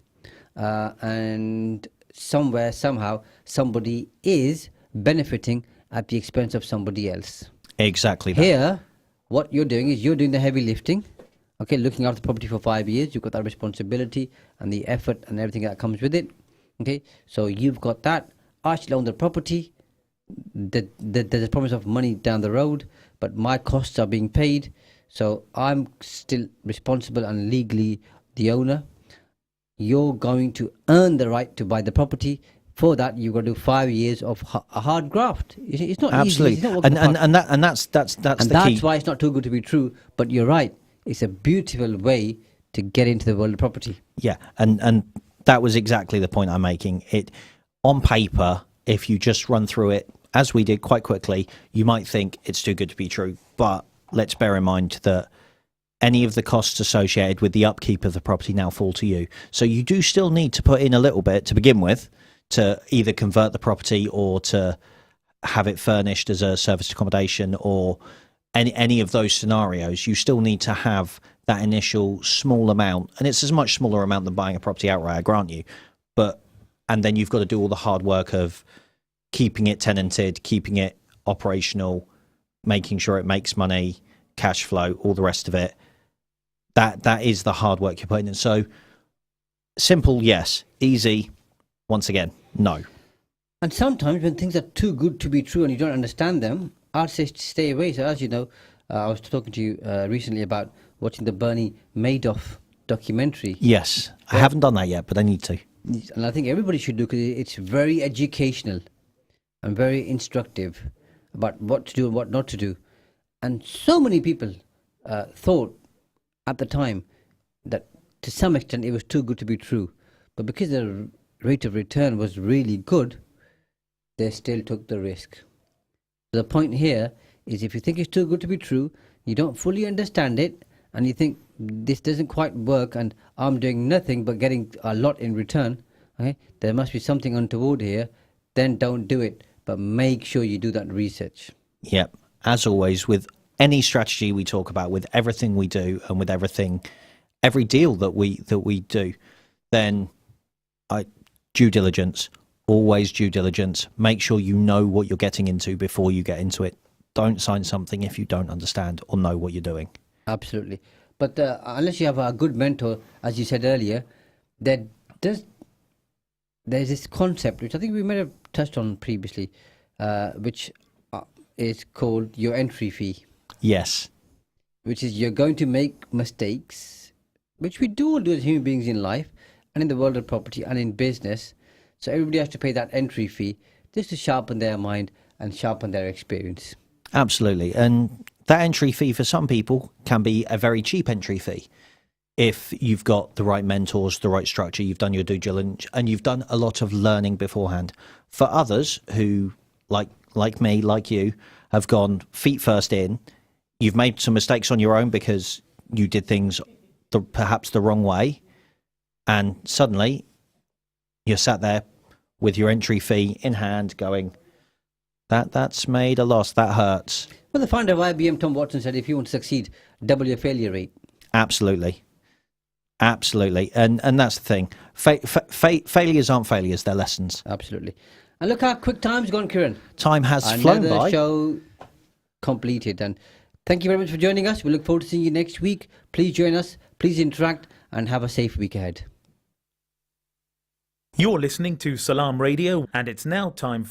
and somewhere, somehow, somebody is benefiting at the expense of somebody else. Exactly that. Here, what you're doing is you're doing the heavy lifting. Okay, looking after the property for 5 years, you've got that responsibility and the effort and everything that comes with it. Okay, so you've got that. I still own the property. There's a promise of money down the road, but my costs are being paid. So I'm still responsible and legally the owner. You're going to earn the right to buy the property. For that, you've got to do 5 years of a hard graft. It's not Absolutely. easy. It's not walking the park. And that's And the that's key. why it's not too good to be true. But you're right. It's a beautiful way to get into the world of property. Yeah, and that was exactly the point I'm making. It on paper, if you just run through it as we did quite quickly, you might think it's too good to be true. But let's bear in mind that any of the costs associated with the upkeep of the property now fall to you. So you do still need to put in a little bit to begin with to either convert the property or to have it furnished as a serviced accommodation or any of those scenarios. You still need to have that initial small amount, and it's a much smaller amount than buying a property outright, I grant you. And then you've got to do all the hard work of keeping it tenanted, keeping it operational, making sure it makes money, cash flow, all the rest of it. That is the hard work you're putting in. So simple, yes. Easy, once again, no. And sometimes when things are too good to be true and you don't understand them, I'd say stay away. So as you know, I was talking to you recently about watching the Bernie Madoff documentary. Yes, I haven't done that yet, but I need to. And I think everybody should do, because it's very educational and very instructive about what to do and what not to do. And so many people thought at the time that to some extent it was too good to be true. But because the rate of return was really good, they still took the risk. The point here is, if you think it's too good to be true, you don't fully understand it, and you think this doesn't quite work and I'm doing nothing but getting a lot in return, okay, there must be something untoward here, then don't do it. But make sure you do that research. Yep. As always, with any strategy we talk about, with everything we do and with every deal that we do, then due diligence. Always due diligence. Make sure you know what you're getting into before you get into it. Don't sign something if you don't understand or know what you're doing. Absolutely. But unless you have a good mentor, as you said earlier, there's this concept, which I think we may have touched on previously, which is called your entry fee. Yes. Which is, you're going to make mistakes, which we do all do as human beings in life and in the world of property and in business. So everybody has to pay that entry fee just to sharpen their mind and sharpen their experience. Absolutely. And that entry fee for some people can be a very cheap entry fee. If you've got the right mentors, the right structure, you've done your due diligence, and you've done a lot of learning beforehand. For others who, like me, like you, have gone feet first in, you've made some mistakes on your own because you did things perhaps the wrong way, and suddenly you're sat there with your entry fee in hand going, that's made a loss, that hurts. Well, the founder of IBM, Tom Watson, said if you want to succeed, double your failure rate. Absolutely. Absolutely. And that's the thing. Failures aren't failures, they're lessons. Absolutely. And look how quick time's gone, Kieran. Time has flown by. Another show completed. And thank you very much for joining us. We look forward to seeing you next week. Please join us. Please interact and have a safe week ahead. You're listening to Salam Radio, and it's now time for